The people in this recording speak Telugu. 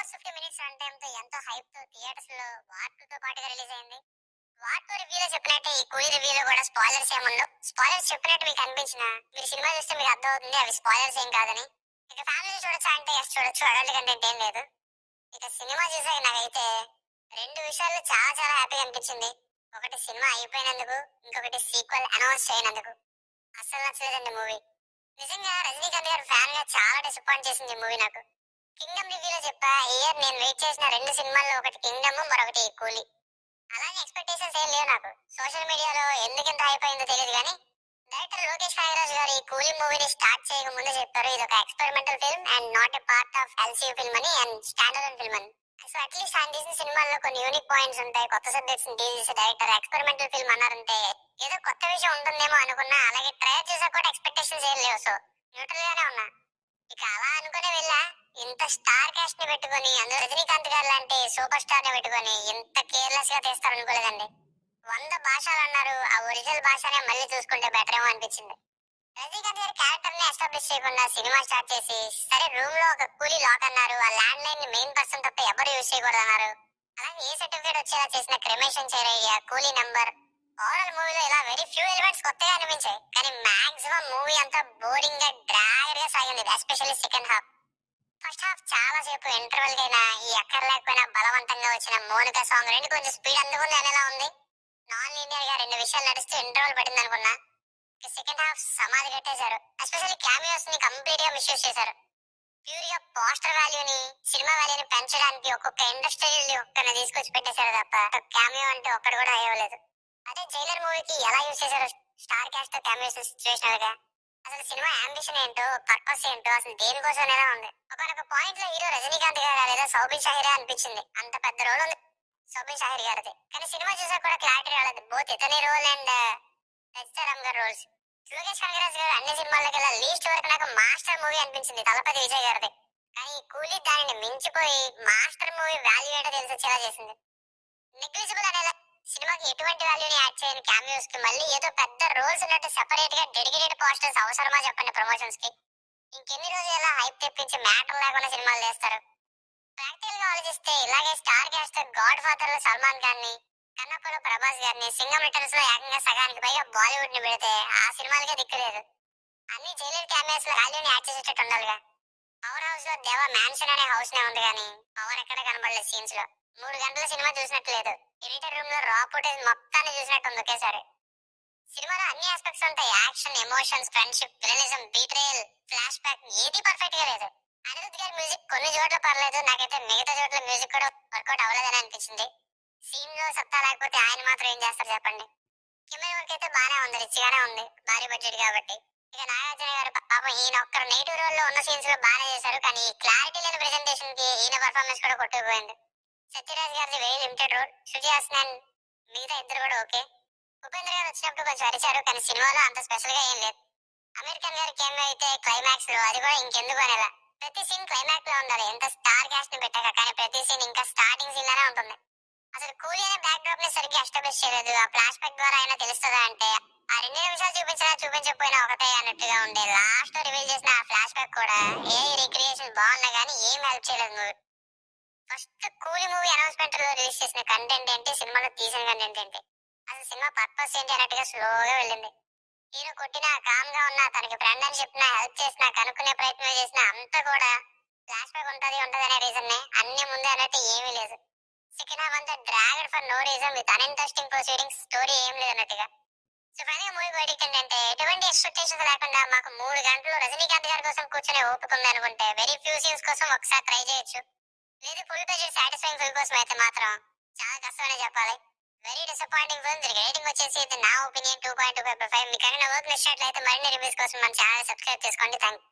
అవర్స్ 50 మినిట్స్ రన్ టైమ్ తో ఎంతో హైప్ తో థియేటర్స్ లో వార్ 2 తో పాటుగా రిలీజ్ అయింది. వార్ 2 రివ్యూలో చెప్పినట్టే ఈ కూలీ రివ్యూలో కూడా స్పాయిలర్స్ ఏముండవు. స్పాయిలర్స్ చెప్పినట్టు మీకు అనిపించినా మీరు సినిమా చూస్తే మీకు అర్థం అవుతుంది అవి స్పాయిలర్స్ ఏం కాదని. ఇక ఫ్యామిలీ చూడొచ్చా అంటే ఎస్ చూడొచ్చు, అడల్ట్ కంటెంట్ ఏం లేదు. ఇక సినిమా చూసాక నాకైతే రెండు విషయాలు చాలా చాలా హ్యాపీగా అనిపించింది. ఒకటి సినిమా అయిపోయినందుకు, ఇంకొకటి సీక్వెల్ అనౌన్స్ చేయనందుకు. అస్సలు నచ్చలేదండి మూవీ. నిజంగా రజనీకాంత్ గారు ఫ్యాన్ గా చాలా డిసప్పాయింట్ చేసింది మూవీ నాకు. కింగ్డమ్ రివ్యూలో చెప్పా ఈ ఇయర్ నేను వెయిట్ చేసిన రెండు సినిమాల్లో ఒకటి కింగ్డమ్, మరొకటి కూలీ. అలాగే ఎక్స్పెక్టేషన్స్ ఏం లేవు నాకు. సోషల్ మీడియాలో ఎందుకింత హైప్ అయిందో తెలియదు కానీ డైరెక్టర్ లోకేష్ కనగరాజు గారు ఈ కూలీ మూవీని స్టార్ట్ చేయక ముందు చెప్పారు ఇది ఒక experimental film and not a part of LCU film అని అండ్ స్టాండ్ అలోన్ ఫిల్మ్ అని. సో అట్లీస్ట్ ఆయన తీసిన సినిమాల్లో కొన్ని యూనిక్ పాయింట్స్ ఉంటాయి. కొత్త సబ్జెక్ట్స్ ని డీల్ చేసే డైరెక్టర్ ఎక్స్పెరిమెంటల్ ఫిల్మ్ అన్నారంటే ఏదో కొత్త విషయం ఉంటుందేమో అనుకున్నా. అలాగే ట్రైలర్ చూసాక కూడా ఎక్స్పెక్టేషన్స్ ఏం లేవు. సో న్యూట్రల్ గానే ఉన్నా. ఇక అలా అనుకునే వెళ్ళా. ఇంత స్టార్ కాస్ట్ ని పెట్టుకొని అందులో రజనీకాంత్ గారు లాంటి సూపర్ స్టార్ ని పెట్టుకొని ఇంత కేర్లెస్ గా తీస్తారు అనుకోలేదండి. 100 భాషలు అన్నారు. ఆ ఒరిజినల్ భాషనే మళ్ళీ చూసుకుంటే బెటర్ ఏమో అనిపించింది. రజనీకాంత్ గారి క్యారెక్టర్ ని ఎస్టాబ్లిష్ చేయకుండా సినిమా స్టార్ట్ చేసి సరే రూమ్ లో ఒక కూలీ లాక్ అన్నారు. ఆ ల్యాండ్ లైన్ ని మెయిన్ పర్సన్ తప్ప ఎవరు యూజ్ చేయకూడదు అన్నారు. అలాగే ఏ సర్టిఫికేట్ వచ్చేలా చేసిన క్రిమేషన్ చేయర్ ఐడియా, కూలీ నంబర్, ఓవరాల్ మూవీలో ఇలా వెరీ ఫ్యూ ఎలిమెంట్స్ కొత్తగా అనిపించాయి. కానీ మాక్సిమం మూవీ అంతా బోరింగ్ గా డ్రాగర్ గా సాగింది. Especially second half. First half చాలా సేపు ఇంటర్వెల్ కైనా ఈ అక్కర్లేకపోయినా బలవంతంగా వచ్చిన మోనికా సాంగ్ రెండు కొంచెం స్పీడ్ అందుకుంది అనేలా ఉంది. నాన్ లీనియర్ గా రెండు విషయాలు నడుస్తూ ఇంటర్వెల్ పడింది అనుకున్నా. సెకండ్ హాఫ్ సమాధి కట్టేశారు. ఎస్పెషల్లీ క్యామియోస్ ని కంప్లీట్ గా మిస్యూజ్ చేశారు. ప్యూర్ గా పోస్టర్ వాల్యూని, సినిమా వాల్యూని పెంచడానికి ఒక్కొక్క ఇండస్ట్రియల్ ఒక్కని తీసుకొచ్చి పెట్టేశారు తప్ప క్యామియో అంటే ఒక్కడు కూడా అయ్యలేదు. అదే జైలర్ మూవీకి ఎలా యూజ్ చేశారు స్టార్ క్యాస్ట్ తో క్యామియోస్ సిచ్యువేషనల్ గా. అసలు సినిమా అంబిషన్ ఏంటో, పర్పస్ ఏంటో, అసలు దేనికోసం ఎలా ఉంది. ఒకనొక పాయింట్ లో హీరో రజనీకాంత్ గారు లేదా సౌబిన్ షాహిరే అనిపించింది. అంత పెద్ద రోల్ ఉంది సౌబిన్ షాహిర్ గారిది. కానీ సినిమా చూసాక కూడా క్లారిటీ రాలేదు. బోత్ ఇతని రోల్ అండ్ రజితారామ్ గారి రోల్స్. లోకేష్ కనగరాజు గారు అన్ని సినిమాలకెల్లా లీస్ట్ వరకు నాకు మాస్టర్ మూవీ అనిపించింది తలపతి విజయ్ గారిది. కానీ ఈ కూలీ దానిని మించిపోయి మాస్టర్ మూవీ వాల్యూ ఏంటో తెలిసొచ్చేలా చేసింది. నెగ్లిజిబుల్ అనేలా సినిమాకి ఎటువంటి వాల్యూని యాడ్ చేయని క్యామియోస్ కి మళ్ళీ ఏదో పెద్ద రోల్స్ ఉన్నట్టు సెపరేట్ గా డెడికేటెడ్ పోస్టర్స్ అవసరమా చెప్పండి ప్రమోషన్స్ కి. ఇంకెన్ని రోజులు ఇలా హైప్ తెప్పించి మ్యాటర్ లేకుండా సినిమాలు చేస్తారు. ప్రాక్టికల్ గా ఆలోచిస్తే ఇలాగే స్టార్ క్యాస్ట్ గాడ్ ఫాదర్ లో సల్మాన్ ఖాన్ ని, కన్నప్పలో ప్రభాస్ గారిని, సింగం రిటర్న్స్ లో ఏకంగా సగానికి పైగా బాలీవుడ్ ని పెడితే ఆ సినిమాలకే దిక్కులేదు. అన్ని జైలర్ క్యామియోస్ లో వాల్యూని యాడ్ చేసేటట్టు ఉండాలిగా. పవర్ హౌస్ లో దేవా మ్యాన్షన్ అనే హౌస్ నే ఉంది కానీ పవర్ ఎక్కడ కనబడలేదు సీన్స్ లో. 3 గంటల సినిమా చూసినట్లేదు. ఎడిటర్ రూమ్ లో రా ఫుటేజ్ మొత్తాన్ని చూసినట్టు ఉంది ఒకేసారి. సినిమాలో అన్ని ఆస్పెక్ట్స్ ఉంటాయి. Action, emotions, friendship, villainism, betrayal, flash back ఏది పర్ఫెక్ట్ గా లేదు. అనిరుద్ధ్ గారి మ్యూజిక్ కొన్ని చోట్ల పర్లేదు. నాకైతే మిగతా చోట్ల మ్యూజిక్ కూడా వర్కౌట్ అవ్వలేదని అనిపించింది. సీన్ లో సత్తా లేకపోతే ఆయన మాత్రం ఏం చేస్తారు చెప్పండి. కెమెరా వర్క్ అయితే బానే ఉంది, రిచ్ గానే ఉంది, భారీ బడ్జెట్ కాబట్టి. ఇక నాగార్జున గారు పాపం ఈయన ఒక్కరు నెగిటివ్ రోల్ లో ఉన్న సీన్స్ లో బానే చేశారు. కానీ క్లారిటీ లేని ప్రెజెంటేషన్ కి ఈయన పర్ఫార్మెన్స్ కూడా కొట్టుకుపోయింది. సత్యరాజ్ గారిది very limited role. Shruti Haasan మిగతా ఇద్దరు కూడా ఓకే. ఉపేంద్ర గారు వచ్చినప్పుడు కొంచెం అరిచారు కానీ సినిమాలో అంత స్పెషల్ గా ఏం లేదు. అమెరికన్ గారి కెమెరా అయితే క్లైమాక్స్ లో అది కూడా ఇంకెందుకు అనేలా. ప్రతి సీన్ క్లైమాక్స్ లో ఉండాలి ఎంత స్టార్ క్యాస్ట్ ని పెట్టాక. కానీ ప్రతి సీన్ ఇంకా స్టార్టింగ్ సీన్ లోనే ఉంటుంది. అసలు కూలీ అనే బ్యాక్ డ్రాప్ ని సరిగ్గా ఎస్టాబ్లిష్ చేయలేదు. ఆ ఫ్లాష్ బ్యాక్ ద్వారా అయినా తెలుస్తుందా అంటే ఆ 2 నిమిషాలు చూపించినా చూపించకపోయినా ఒకటే అన్నట్టుగా ఉండే. లాస్ట్ రివీల్ చేసిన ఆ ఫ్లాష్ బ్యాక్ కూడా ఏ రీక్రియేషన్ బాగున్నా కానీ ఏం హెల్ప్ చేయలేదు. ఫస్ట్ కూలీ మూవీ అనౌన్స్మెంట్ లో రిలీజ్ చేసిన కంటెంట్ ఏంటి, సినిమాలో తీసిన కంటెంట్ ఏంటి, అసలు సినిమా పర్పస్ ఏంటి అన్నట్టుగా స్లోగా వెళ్ళింది. హీరో కొట్టినా, కామ్ గా ఉన్నా, తనకి ఫ్రెండ్ అని చెప్పినా, హెల్ప్ చేసినా, కనుక్కునే ప్రయత్నం చేసినా అంతా కూడా ఫ్లాష్ బ్యాక్ ఉంటది అనే రీజన్ నే. అన్ని ముందే అన్నట్టు ఏమీ లేదు. సెకండ్ హాఫ్ అంతా dragged for no reason with uninteresting proceedings. Story ఏం లేదు అన్నట్టుగా. సో ఫైనల్ మూవీ వర్డిక్ట్ ఏంటంటే ఎటువంటి ఎక్స్పెక్టేషన్స్ లేకుండా మాకు 3 గంటలు రజనీకాంత్ గారి కోసం కూర్చొని ఓపిక ఉంది అనుకుంటే వెరీ ఫ్యూ సీన్స్ కోసం ఒకసారి ట్రై చేయొచ్చు. లేదు ఫుల్ బడ్జెట్ సాటిస్ఫైయింగ్ ఫిల్మ్ కోసం అయితే మాత్రం చాలా కష్టమనే చెప్పాలి. Very disappointing film. దీనికి రేటింగ్ వచ్చేసి నా ఒపీనియన్ 2.25. మీకు నా వర్క్ నచ్చినట్లయితే మరిన్ని రివ్యూస్ కోసం మన ఛానల్ సబ్స్క్రైబ్ చేసుకోండి. Thank you.